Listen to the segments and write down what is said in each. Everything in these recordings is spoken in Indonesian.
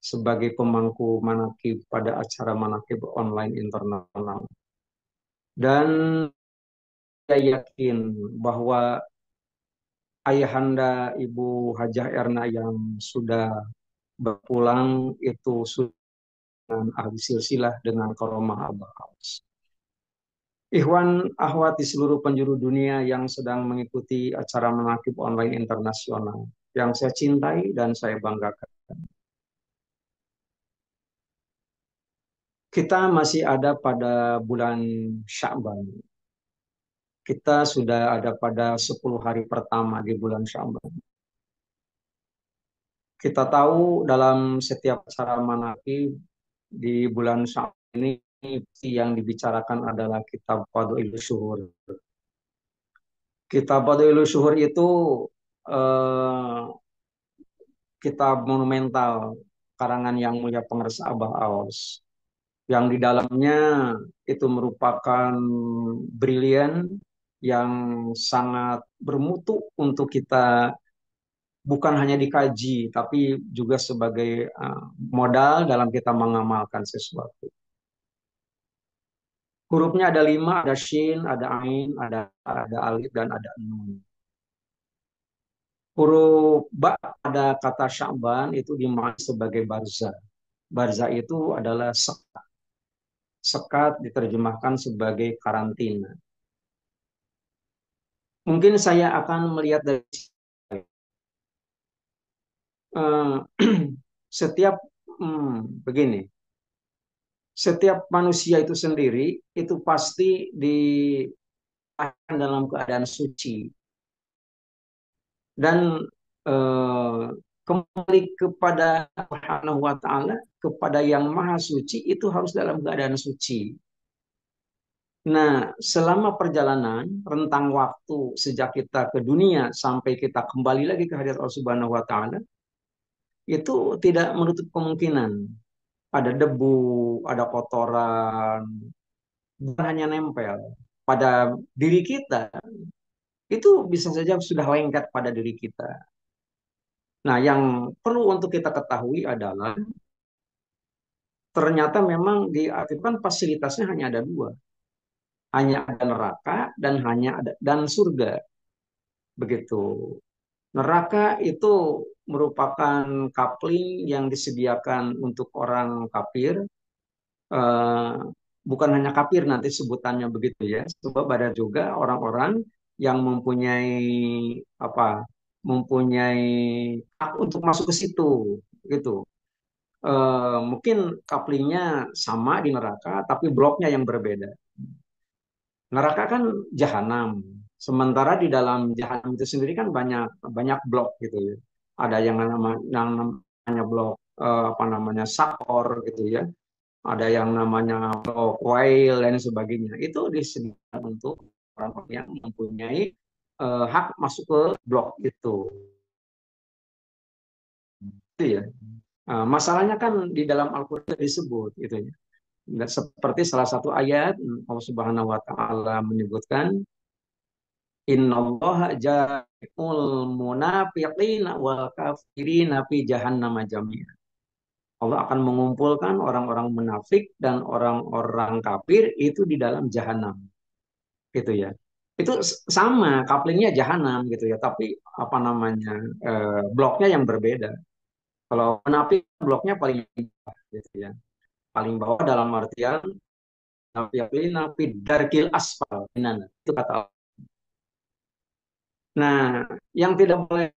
sebagai pemangku manakib pada acara manakib online internasional. Dan saya yakin bahwa ayahanda Ibu Hajah Erna yang sudah berpulang itu sudah dengan ahli silsilah dengan karomah Abah Awas. Ikhwan akhwat di seluruh penjuru dunia yang sedang mengikuti acara manakib online internasional yang saya cintai dan saya banggakan. Kita masih ada pada bulan Sya'ban. Kita sudah ada pada 10 hari pertama di bulan Sya'ban. Kita tahu dalam setiap acara manakib di bulan Sya'ban ini yang dibicarakan adalah kitab Fadhilus Syuhur. Kitab Fadhilus Syuhur itu eh, kitab monumental karangan Yang Mulia Pengeres Abah Awas yang di dalamnya itu merupakan brilian yang sangat bermutu untuk kita bukan hanya dikaji tapi juga sebagai modal dalam kita mengamalkan sesuatu. Hurufnya ada 5, ada shin, ada ain, ada alif dan ada nun. Huruf ba pada kata Sya'ban itu dimaknai sebagai barza. Barza itu adalah sekat. Sekat diterjemahkan sebagai karantina. Mungkin saya akan melihat dari eh, setiap begini, setiap manusia itu sendiri itu pasti dalam keadaan suci dan eh, kembali kepada Subhanahu wa taala, kepada yang maha suci itu harus dalam keadaan suci. Nah, selama perjalanan rentang waktu sejak kita ke dunia sampai kita kembali lagi ke hadirat Allah Subhanahu wa taala itu tidak menutup kemungkinan ada debu, ada kotoran, bukan hanya nempel pada diri kita, itu bisa saja sudah lengket pada diri kita. Nah, yang perlu untuk kita ketahui adalah ternyata memang diartikan fasilitasnya hanya ada dua, hanya ada neraka dan hanya ada dan surga, begitu. Neraka itu merupakan kapling yang disediakan untuk orang kafir, eh, bukan hanya kafir nanti sebutannya begitu ya, sebab ada juga orang-orang yang mempunyai apa, mempunyai hak untuk masuk ke situ, gitu. Mungkin kaplingnya sama di neraka, tapi bloknya yang berbeda. Neraka kan jahanam, sementara di dalam jahanam itu sendiri kan banyak banyak blok gitu ya. Ada yang namanya blok apa namanya sakor gitu ya, ada yang namanya whale dan sebagainya. Itu disediakan untuk orang-orang yang mempunyai hak masuk ke blok itu. Itu ya. Masalahnya kan di dalam Al-Quran disebut gitu ya. Seperti salah satu ayat Allah Subhanahu wa taala menyebutkan innallaha jami'ul munafiqina wal kafirina fi jahannam jami'an. Allah akan mengumpulkan orang-orang munafik dan orang-orang kafir itu di dalam jahanam. Gitu ya. Itu sama, couplingnya jahanam gitu ya, tapi apa namanya bloknya yang berbeda. Kalau munafik bloknya paling bawah, gitu ya, paling bawah dalam artian nafi darkil asfal. Itu kata Allah. Nah, yang tidak boleh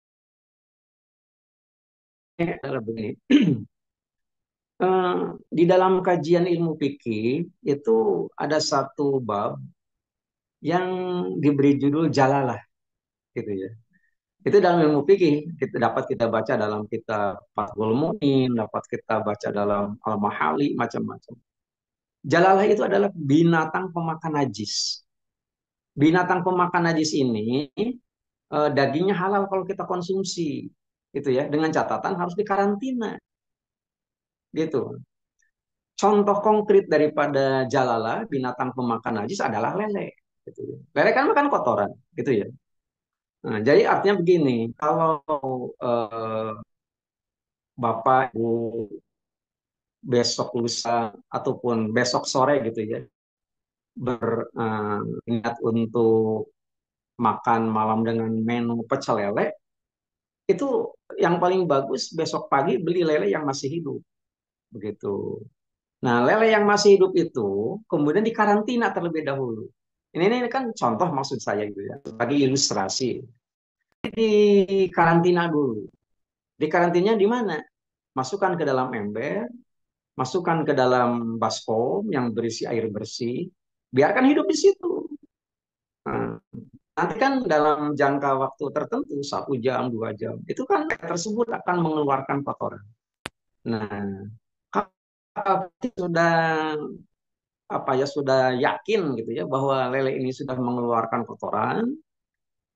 adalah begini. Di dalam kajian ilmu fikih itu ada satu bab yang diberi judul jalalah gitu ya. Itu dalam ilmu fikih kita baca dalam kitab Fathul Mu'in, dapat kita baca dalam Al-Mahali, macam-macam. Jalalah itu adalah binatang pemakan najis. Binatang pemakan najis ini dagingnya halal kalau kita konsumsi, gitu ya. Dengan catatan harus dikarantina, gitu. Contoh konkret daripada jalalah binatang pemakan najis adalah lele, gitu ya. Lele kan makan kotoran, gitu ya. Nah, jadi artinya begini, kalau eh, Bapak, Ibu besok lusa ataupun besok sore gitu ya berniat untuk makan malam dengan menu pecel lele, itu yang paling bagus besok pagi beli lele yang masih hidup begitu. Nah, lele yang masih hidup itu kemudian dikarantina terlebih dahulu. Ini kan contoh maksud saya gitu ya, sebagai ilustrasi. Di karantina dulu. Di karantinanya di mana? Masukkan ke dalam ember, masukkan ke dalam baskom yang berisi air bersih, biarkan hidup di situ. Nah, nanti kan dalam jangka waktu tertentu, 1 jam, 2 jam, itu kan air tersebut akan mengeluarkan kotoran. Nah, kalau sudah apa ya sudah yakin gitu ya bahwa lele ini sudah mengeluarkan kotoran,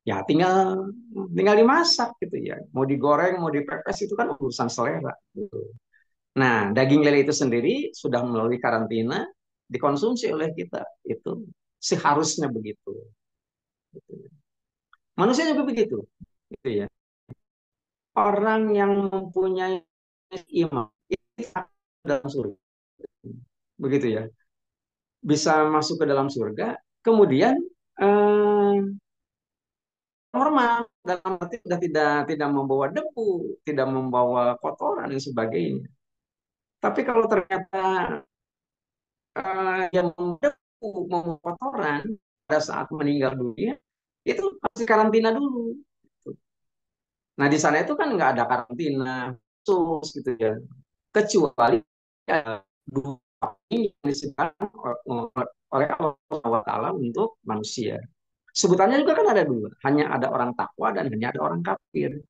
ya tinggal tinggal dimasak gitu ya. Mau digoreng, mau dipepes itu kan urusan selera. Gitu. Nah, daging lele itu sendiri sudah melalui karantina dikonsumsi oleh kita. Itu seharusnya begitu. Gitu. Manusia juga begitu. Gitu ya. Orang yang mempunyai iman itu akan dalam surga. Begitu ya. Bisa masuk ke dalam surga, kemudian eh, normal dalam arti sudah tidak membawa debu, tidak membawa kotoran dan sebagainya. Tapi kalau ternyata yang membeku, membawa kotoran pada saat meninggal dunia, itu harus karantina dulu. Nah di sana itu kan nggak ada karantina khusus gitu ya, kecuali dua ini yang disediakan oleh Allah Taala untuk manusia. Sebutannya juga kan ada dua, hanya ada orang takwa dan hanya ada orang kafir.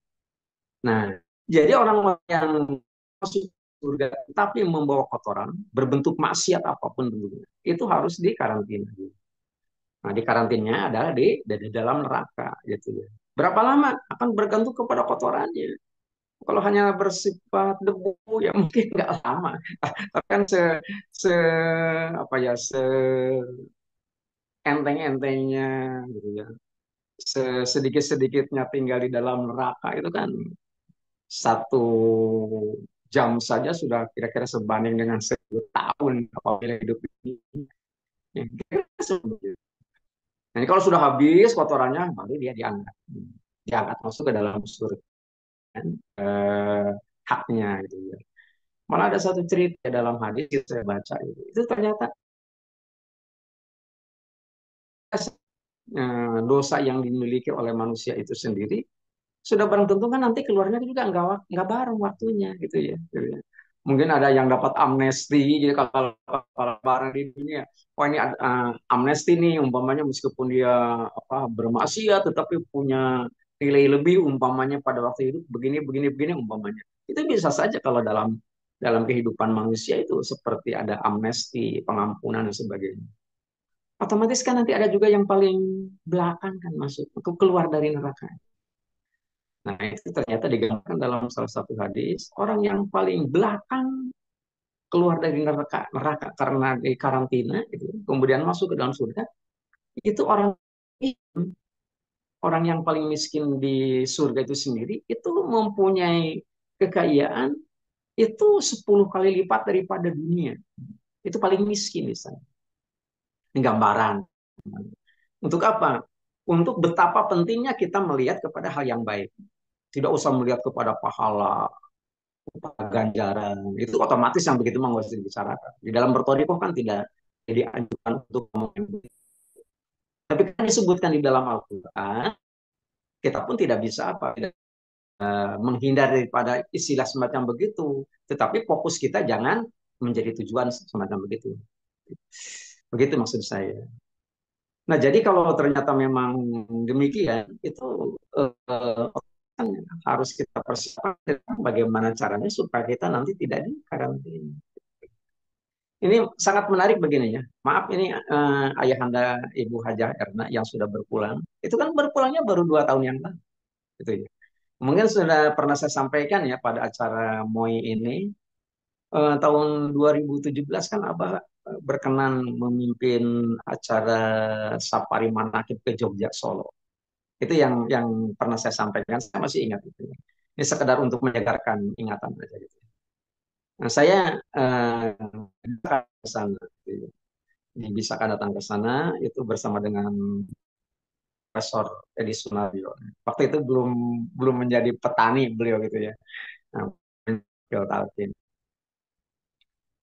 Nah, jadi orang yang masuk surga tapi membawa kotoran berbentuk maksiat apapun bentuknya, itu harus dikarantina. Nah, di karantinanya adalah di dalam neraka gitu ya. Berapa lama akan bergantung kepada kotorannya. Kalau hanya bersifat debu ya mungkin nggak lama. Tapi kan se apa ya se enteng-entengnya gitu ya. Sedikit-sedikitnya tinggal di dalam neraka itu kan 1 jam saja sudah kira-kira sebanding dengan 1.000 tahun apabila hidup ini. Ya, nah, ini kalau sudah habis kotorannya, baru dia diangkat. Diangkat masuk ke dalam surga. Kan? Eh, haknya gitu ya. Malah ada satu cerita dalam hadis yang saya baca itu. Itu ternyata dosa yang dimiliki oleh manusia itu sendiri sudah barang tentu kan nanti keluarnya juga nggak bareng waktunya gitu ya. Gitu ya. Mungkin ada yang dapat amnesti jadi kalau barang di dunia, oh ini amnesti nih umpamanya meskipun dia apa bermaksiat tetapi punya nilai lebih umpamanya pada waktu hidup begini begini begini umpamanya. Itu bisa saja kalau dalam dalam kehidupan manusia itu seperti ada amnesti, pengampunan dan sebagainya. Otomatis kan nanti ada juga yang paling belakang kan masuk untuk keluar dari neraka. Nah, itu ternyata digambarkan dalam salah satu hadis, orang yang paling belakang keluar dari neraka karena di karantina, gitu, kemudian masuk ke dalam surga, itu orang yang paling miskin di surga itu sendiri, itu mempunyai kekayaan itu 10 kali lipat daripada dunia. Itu paling miskin di sana. Ini gambaran. Untuk apa? Untuk betapa pentingnya kita melihat kepada hal yang baik. Tidak usah melihat kepada pahala, ganjaran itu otomatis yang begitu memang harus dibicarakan di dalam bertodikoh kan tidak jadi anjuran untuk ngomongin tapi kan disebutkan di dalam Al-Quran kita pun tidak bisa apa menghindar daripada istilah semacam begitu tetapi fokus kita jangan menjadi tujuan semacam begitu begitu maksud saya. Nah jadi kalau ternyata memang demikian itu kan harus kita persiapkan bagaimana caranya supaya kita nanti tidak di karantina. Ini sangat menarik begini ya. Maaf ini ayahanda Ibu Hajah Erna yang sudah berpulang. Itu kan berpulangnya baru 2 tahun yang lalu. Gitu ya. Mungkin sudah pernah saya sampaikan ya pada acara MOI ini. Tahun 2017 kan Abah berkenan memimpin acara Safari Manakib ke Jogja Solo. Itu yang pernah saya sampaikan. Saya masih ingat itu. Ini sekedar untuk menyegarkan ingatan saja gitu. Nah, saya ke sana, gitu. Dibisakan datang ke sana itu bersama dengan Profesor Edi Sunario. Waktu itu belum belum menjadi petani beliau gitu ya. Nah, beliau talkin.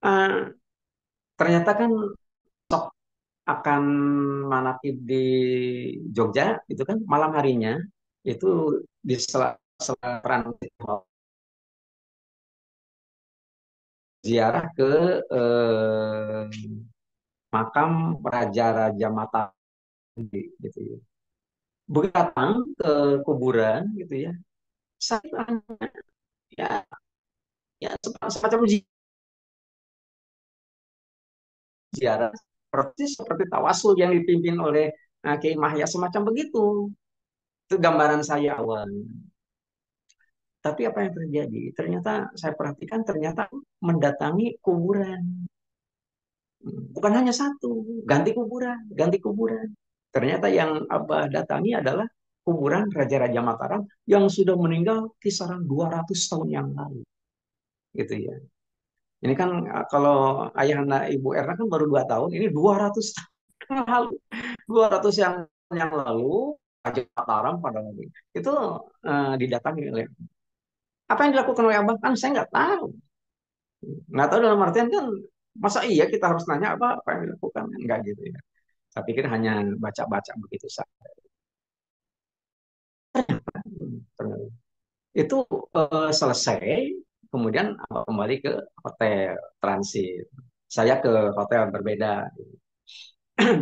Ah, ternyata kan akan manakib di Jogja itu kan malam harinya itu di sela transit ziarah ke eh, makam Raja-Raja Mataram gitu ya. Begitu datang ke kuburan gitu ya, saya ya, ya semacam ziarah seperti tawasul yang dipimpin oleh Kiai Mahya semacam begitu. Itu gambaran saya awal. Tapi apa yang terjadi? Ternyata saya perhatikan ternyata mendatangi kuburan. Bukan hanya satu, ganti kuburan, ganti kuburan. Ternyata yang Abah datangi adalah kuburan Raja-Raja Mataram yang sudah meninggal kisaran 200 tahun yang lalu. Gitu ya. Ini kan kalau ayahanda Ibu Erna kan baru 2 tahun, ini 200 tahun yang lalu. 200 yang lalu Raja Mataram pada waktu itu didatangi oleh apa yang dilakukan oleh Abah kan saya nggak tahu dalam artian kan masa iya kita harus nanya apa yang dilakukan enggak gitu ya. Saya pikir hanya baca-baca begitu saja. Itu selesai, kemudian kembali ke hotel transit. Saya ke hotel berbeda.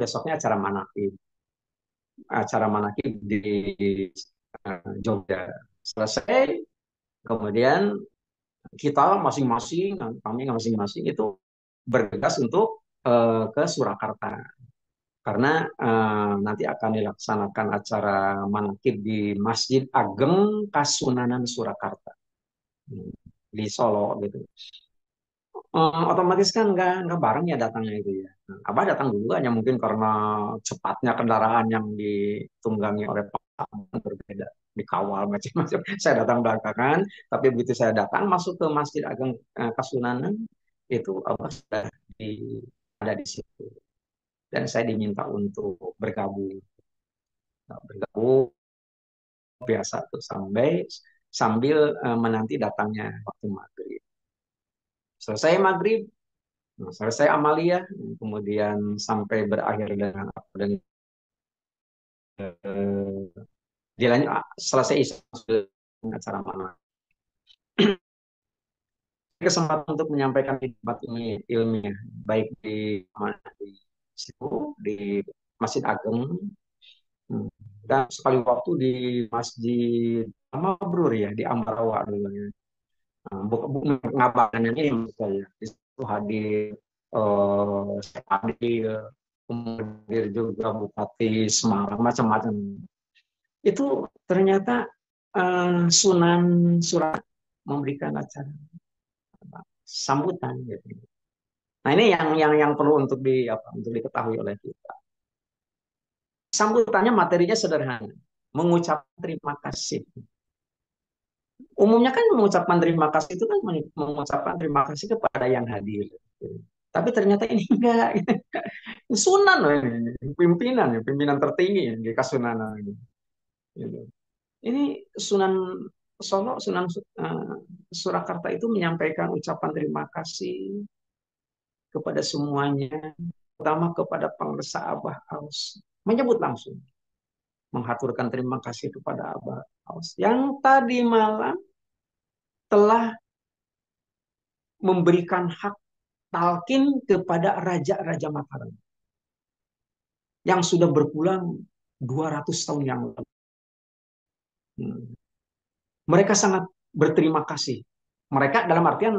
Besoknya acara manakib di Jogja. Selesai, kemudian kita masing-masing, kami masing-masing itu bergegas untuk ke Surakarta. Karena nanti akan dilaksanakan acara manakib di Masjid Ageng Kasunanan Surakarta di Solo gitu. Otomatis kan nggak bareng ya datangnya itu ya. Nah, Abah datang dulu hanya mungkin karena cepatnya kendaraan yang ditunggangi oleh Pak Abang berbeda, dikawal macam-macam. Saya datang belakangan, tapi begitu saya datang masuk ke Masjid Ageng Kasunanan itu Abah sudah di, ada di situ dan saya diminta untuk bergabung. Nah, bergabung biasa tuh sambil menanti datangnya waktu maghrib. Selesai maghrib, nah, selesai amalia, kemudian sampai berakhir dengan dilanjut selesai acara mana. Kesempatan untuk menyampaikan khidmat ini ilmiah, baik di situ di Masjid Ageng dan sekali waktu di Masjid Mabrur ya di Ambarawa dulu ya. Bukan ngabaran yang ini maksud saya. Di situ hadir Syekh Adil, kemudian juga Bupati Semarang, macam-macam. Itu ternyata Sunan Surat memberikan acara sambutan. Gitu. Nah ini yang perlu untuk diketahui oleh kita. Sambutannya materinya sederhana, mengucap terima kasih. Umumnya kan mengucapkan terima kasih itu kan mengucapkan terima kasih kepada yang hadir. Tapi ternyata ini enggak. Sunan loh ini, pimpinan tertinggi di Kasunanan ini. Gitu. Ini Sunan Solo, Surakarta itu menyampaikan ucapan terima kasih kepada semuanya, terutama kepada Pangresa Abah Aus. Menyebut langsung, menghaturkan terima kasih kepada Abah Aus yang tadi malam telah memberikan hak talkin kepada Raja-Raja Mataram yang sudah berpulang 200 tahun yang lalu. Mereka sangat berterima kasih. Mereka dalam artian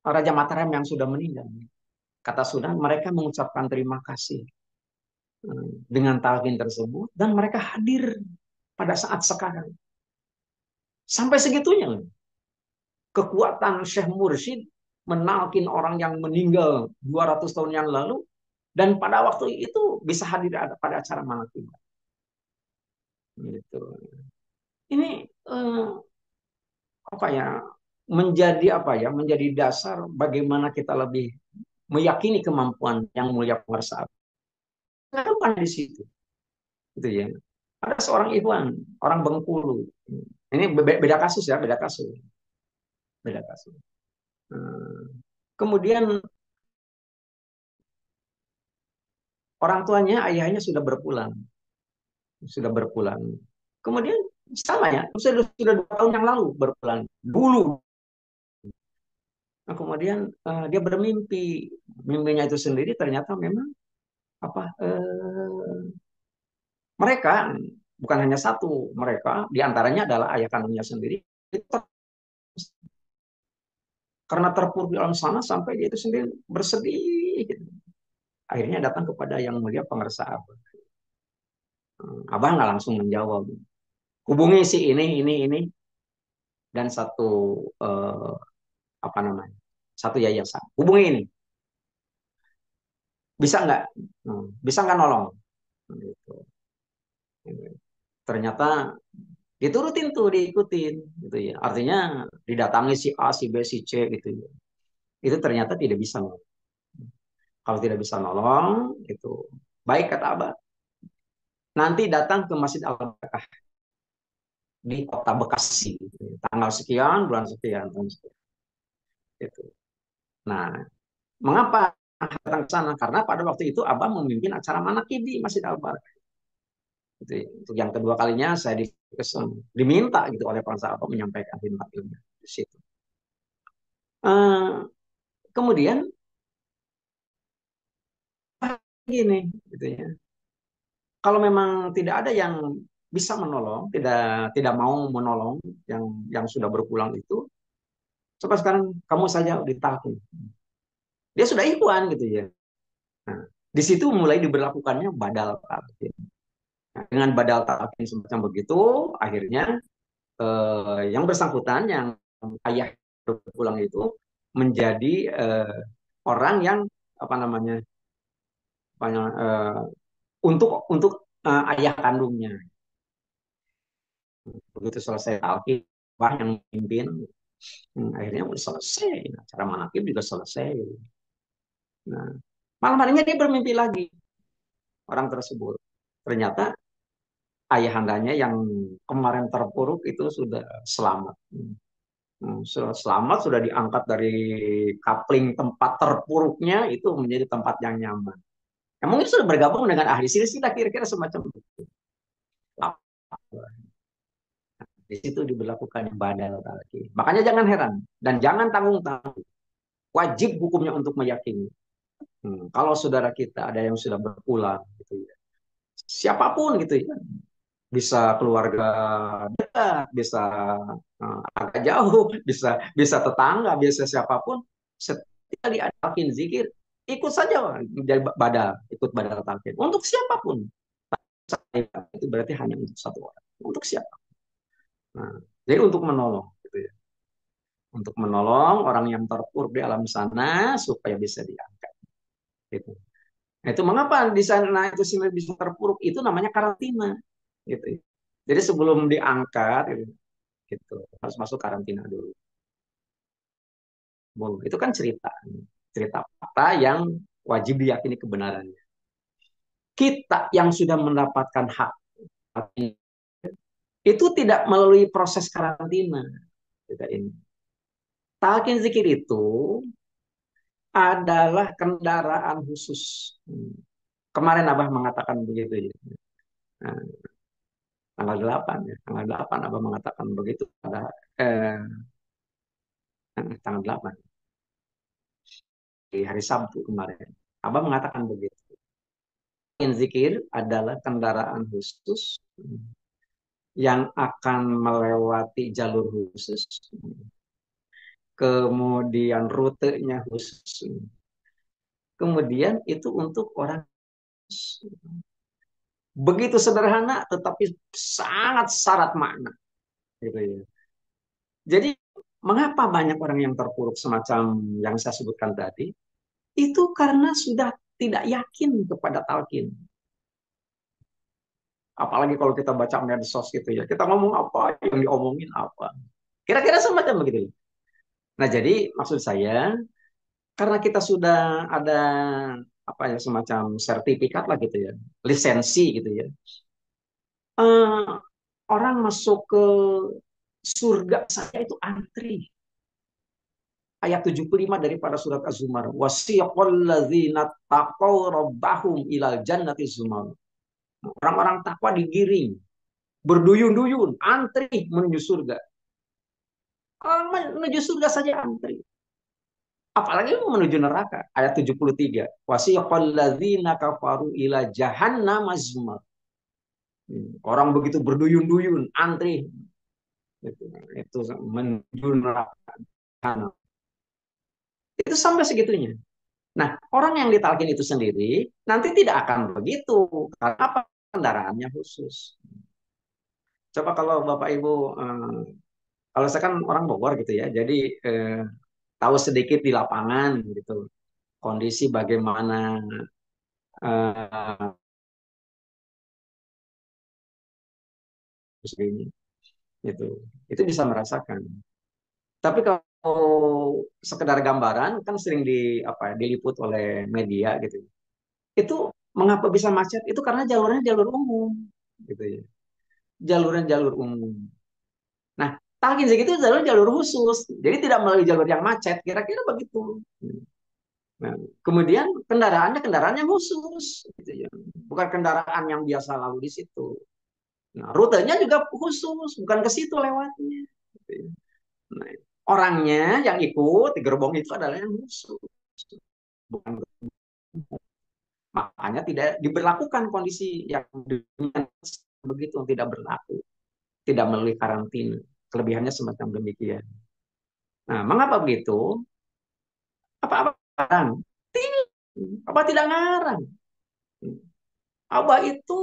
Raja Mataram yang sudah meninggal. Kata Sunan, mereka mengucapkan terima kasih dengan talqin tersebut dan mereka hadir pada saat sekarang. Sampai segitunya. Kekuatan Syekh Mursyid menalkin orang yang meninggal 200 tahun yang lalu dan pada waktu itu bisa hadir pada acara manakib. Gitu. Ini apa ya? menjadi apa ya? Menjadi dasar bagaimana kita lebih meyakini kemampuan yang mulia penguasa. Bukan di situ, gitu ya. Ada seorang Ikhwan, orang Bengkulu. Ini beda kasus ya, beda kasus, beda kasus. Kemudian orang tuanya, ayahnya sudah berpulang, sudah berpulang. Kemudian sama ya, sudah 2 tahun yang lalu berpulang. Dulu. Nah, kemudian dia bermimpi, mimpinya itu sendiri ternyata memang apa? Mereka bukan hanya satu, mereka diantaranya adalah ayah kandungnya sendiri. Itu karena terpuruk di alam sana sampai dia itu sendiri bersedih. Gitu. Akhirnya datang kepada yang mulia pengersa Abah. Abah nggak langsung menjawab. Hubungi si ini, dan satu eh, apa namanya, satu yayasan. Hubungi ini, bisa nggak? Bisa nggak nolong? Gitu. Ternyata diturutin tuh, diikutin, gitu ya. Artinya didatangi si A, si B, si C, gitu ya. Itu ternyata tidak bisa nolong. Kalau tidak bisa nolong, itu baik kata Abah. Nanti datang ke Masjid Al-Barakah di kota Bekasi, gitu ya. Tanggal sekian, bulan sekian, tahun sekian. Gitu. Nah, mengapa datang ke sana? Karena pada waktu itu Abah memimpin acara manakib di Masjid Al-Barakah. Gitu ya. Untuk yang kedua kalinya saya diminta gitu oleh para sahabat menyampaikan khidmat ilmu di situ. Uh, kemudian gini, gitu ya. Kalau memang tidak ada yang bisa menolong, tidak mau menolong yang sudah berpulang itu, coba sekarang kamu saja ditalkin. Dia sudah ikhwan gitu ya. Nah, di situ mulai diberlakukannya badal talqin. Nah, dengan badal talqin semacam begitu, akhirnya yang bersangkutan, yang ayah berpulang itu menjadi orang yang apa namanya, untuk ayah kandungnya. Begitu selesai talqin, Wah yang memimpin, akhirnya udah selesai. Nah, cara manakib juga selesai. Nah, malam harinya dia bermimpi lagi, orang tersebut. Ternyata ayahandanya yang kemarin terpuruk itu sudah selamat. Sudah selamat, sudah diangkat dari kapling tempat terpuruknya itu menjadi tempat yang nyaman. Ya, mungkin sudah bergabung dengan ahli silsilah kira-kira semacam itu. Di situ diberlakukan badal talqin. Makanya jangan heran dan jangan tanggung-tanggung. Wajib hukumnya untuk meyakini. Kalau saudara kita ada yang sudah berpulang, gitu ya. Siapapun gitu ya, bisa keluarga dekat, bisa agak jauh, bisa bisa tetangga, bisa siapapun. Setiap diadakin zikir, ikut saja menjadi badal, ikut badal talqin. Untuk siapapun, itu berarti hanya untuk satu orang. Untuk siapa? Nah, jadi untuk menolong, gitu ya. Untuk menolong orang yang terpuruk di alam sana supaya bisa diangkat. Gitu. Nah, itu mengapa di sana itu sini bisa terpuruk? Itu namanya karantina, gitu. Jadi sebelum diangkat, gitu, harus masuk karantina dulu. Itu kan cerita, cerita fakta yang wajib diyakini kebenarannya. Kita yang sudah mendapatkan hak itu tidak melalui proses karantina. Kita ini. Talqin zikir itu adalah kendaraan khusus. Kemarin Abah mengatakan begitu ya. Nah, tanggal 8 ya, tanggal 8 Abah mengatakan begitu pada eh, tanggal 8 di hari Sabtu kemarin. Abah mengatakan begitu. Zikir adalah kendaraan khusus yang akan melewati jalur khusus, kemudian rutenya khusus, kemudian itu untuk orang begitu sederhana tetapi sangat syarat makna, gitu ya. Jadi mengapa banyak orang yang terpuruk semacam yang saya sebutkan tadi? Itu karena sudah tidak yakin kepada talqin. Apalagi kalau kita baca medsos gitu ya, kita ngomong apa, yang diomongin apa. Kira-kira semacam begitu. Nah, jadi maksud saya, karena kita sudah ada apa ya semacam sertifikat lah gitu ya, lisensi gitu ya. Eh, orang masuk ke surga saya itu antri. Ayat 75 daripada surat Az-Zumar. Wasiqal ladzina taqaw rabbahum ilal jannati zumar. Orang-orang takwa digiring, berduyun-duyun, antri menuju surga. Kalau menuju surga saja antri. Apalagi menuju neraka. Ayat 73. Wasiqal ladzina kafaru ila jahannam zumar. Orang begitu berduyun-duyun, antri. Itu menuju neraka. Itu sampai segitunya. Nah, orang yang ditalkin itu sendiri nanti tidak akan begitu. Karena apa? Kendaraannya khusus. Coba kalau Bapak Ibu, kalau saya kan orang Bogor gitu ya, jadi eh, tahu sedikit di lapangan gitu, kondisi bagaimana eh, ini, gitu. Itu bisa merasakan. Tapi kalau sekedar gambaran kan sering diliput oleh media gitu. Itu mengapa bisa macet? Itu karena jalurnya jalur umum, gitu ya. Jalurnya jalur umum. Nah, talkin segitu jalur jalur khusus. Jadi tidak melalui jalur yang macet, kira-kira begitu. Nah, kemudian kendaraannya kendaraan yang khusus, gitu ya. Bukan kendaraan yang biasa lalu di situ. Nah, rutenya juga khusus, bukan ke situ lewatnya. Gitu ya. Nah, orangnya yang ikut di gerbong itu adalah yang khusus. Bukan, makanya tidak diberlakukan kondisi yang begitu, tidak berlaku, tidak melalui karantina. Kelebihannya semacam demikian. Nah, mengapa begitu? Apa-apa ngarang? Tidak. Apa tidak ngarang? Abah itu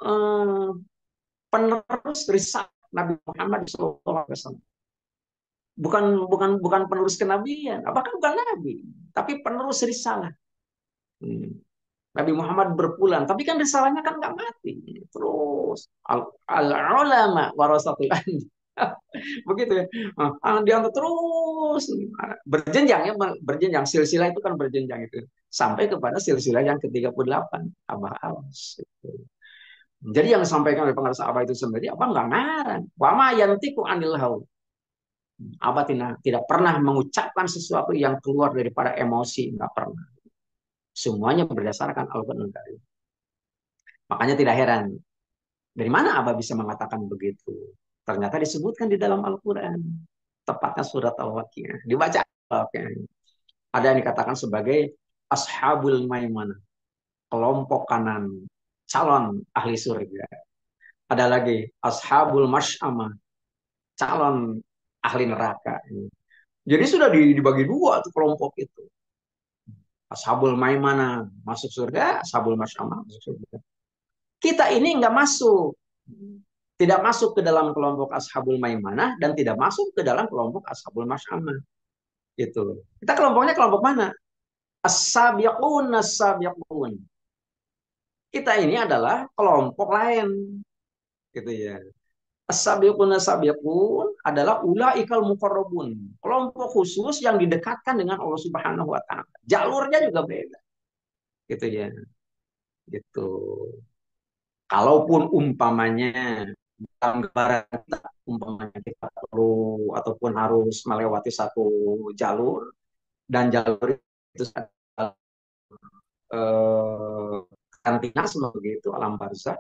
eh, penerus risalah Nabi Muhammad SAW. Bukan bukan bukan penerus kenabian. Apakah bukan nabi, tapi penerus risalah. Hmm. Nabi Muhammad berpulang, tapi kan risalahnya kan nggak mati. Terus al ulama warasatul anbiya. Begitu ya. Diangkat terus berjenjang ya, berjenjang silsilah itu kan berjenjang itu sampai kepada silsilah yang ke-38 Abah Awas. Jadi yang disampaikan oleh pengarang Abah itu sendiri apa nggak ngarang. Wa ma yantiqu anil hawa. Abah tidak pernah mengucapkan sesuatu yang keluar daripada emosi, nggak pernah. Semuanya berdasarkan Al-Quran Karim. Makanya tidak heran dari mana Abah bisa mengatakan begitu. Ternyata disebutkan di dalam Al-Quran. Tepatnya surat Al-Waqiah. Dibaca Al-Waqiah. Ada yang dikatakan sebagai Ashabul Maimanah. Kelompok kanan. Calon ahli surga. Ada lagi Ashabul Masy'amah. Calon ahli neraka. Jadi sudah dibagi dua tuh kelompok itu. Ashabul Maimanah masuk surga, Ashabul Masy'amah masuk surga. Kita ini nggak masuk. Tidak masuk ke dalam kelompok Ashabul Maimanah dan tidak masuk ke dalam kelompok Ashabul Masy'amah. Gitu. Kita kelompoknya kelompok mana? As-sabiqun as-sabiqun. Kita ini adalah kelompok lain, gitu ya. As-sabiqun as-sabiqun adalah ulaikal muqarrabun. Kelompok khusus yang didekatkan dengan Allah Subhanahu wa taala. Jalurnya juga beda, gitu ya. Gitu. Kalaupun umpamanya dalam gambaran kita, umpamanya kita perlu ataupun harus melewati satu jalur dan jalur itu eh, karantina seperti itu alam barzah,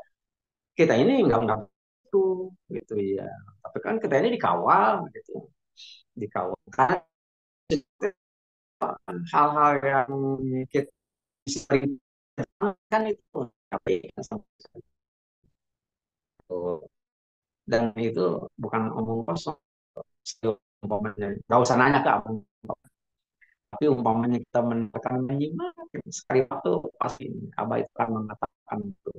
kita ini nggak itu gitu ya, tapi kan kita ini dikawal gitu, dikawal karena hal-hal yang kita sering kan itu tapi dan itu bukan omong kosong. Umpamanya nggak usah nanya ke abang, tapi umpamanya kita mendengarkan menyimak sekali waktu pasti abah itu akan mengatakan itu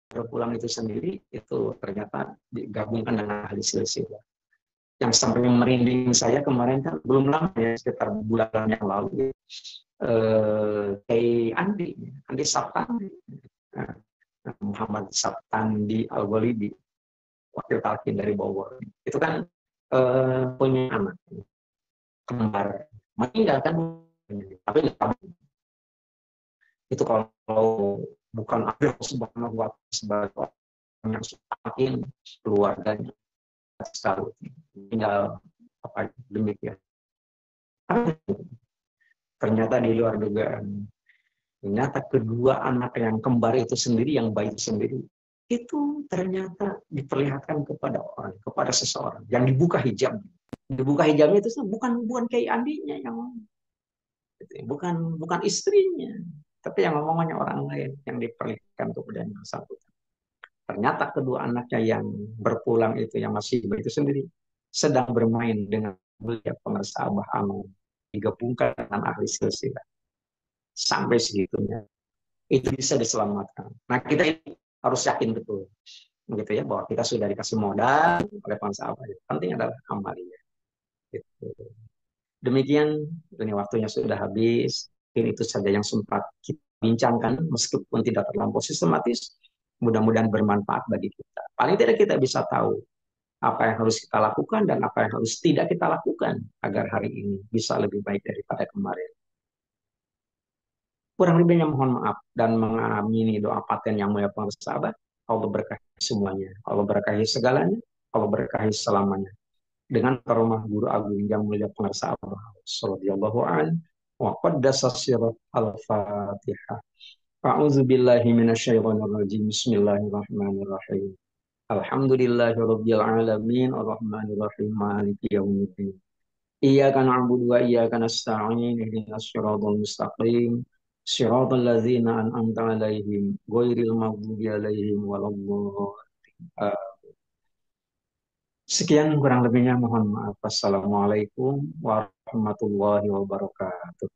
berpulang itu sendiri itu ternyata digabungkan dengan ahli silsilah. Yang sampai merinding saya kemarin kan belum lama ya, sekitar bulan yang lalu, Andi Saptandi, nah, Muhammad Saptandi Al-Walidi, wakil talkin dari Bogor. Itu kan punya anak. kembar meninggal kan, tapi itu kalau bukan Allah Subhanahu wa taala sebagai orang yang semakin keluarganya sekali tinggal apa demikian. Ternyata di luar dugaan, ternyata kedua anak yang kembar itu sendiri, yang bayi sendiri, itu ternyata diperlihatkan kepada orang, kepada seseorang yang dibuka hijab. Dibuka hijabnya itu bukan bukan kayak adiknya yang ngomong, gitu ya. Bukan istrinya, tapi yang ngomongnya orang lain yang diperlihatkan kepada yang bersangkutan. Ternyata kedua anaknya yang berpulang itu, yang masih bayi itu sendiri, sedang bermain dengan mulia pengusaha Abah Anom, digabungkan dengan ahli silsilah. Sampai segitunya itu bisa diselamatkan. Nah, kita ini harus yakin betul gitu ya, bahwa kita sudah dikasih modal oleh pengusaha Abah. Penting adalah amalnya gitu. Demikian, ini waktunya sudah habis. Ini itu saja yang sempat kita bincangkan, meskipun tidak terlampau sistematis. Mudah-mudahan bermanfaat bagi kita. Paling tidak kita bisa tahu apa yang harus kita lakukan dan apa yang harus tidak kita lakukan agar hari ini bisa lebih baik daripada kemarin. Kurang lebihnya mohon maaf dan mengamini doa paten yang mulia sahabat. Allah berkahi semuanya. Allah berkahi segalanya. Allah berkahi selamanya. Dengan karomah guru agung yang mulia pengarsa Allah. Sallallahu an wa qaddasa sirat al-fatihah. A'udzu billahi minasyaitonir rajim. Bismillahirrahmanirrahim. Alhamdulillahi rabbil alamin arrahmanir rahim maliki yaumiddin. Iyyaka na'budu wa iyyaka nasta'in ihdinas siratal mustaqim siratal ladzina an'amta 'alaihim ghairil maghdubi 'alaihim waladdallin. Sekian kurang lebihnya mohon maaf. Wassalamualaikum warahmatullahi wabarakatuh.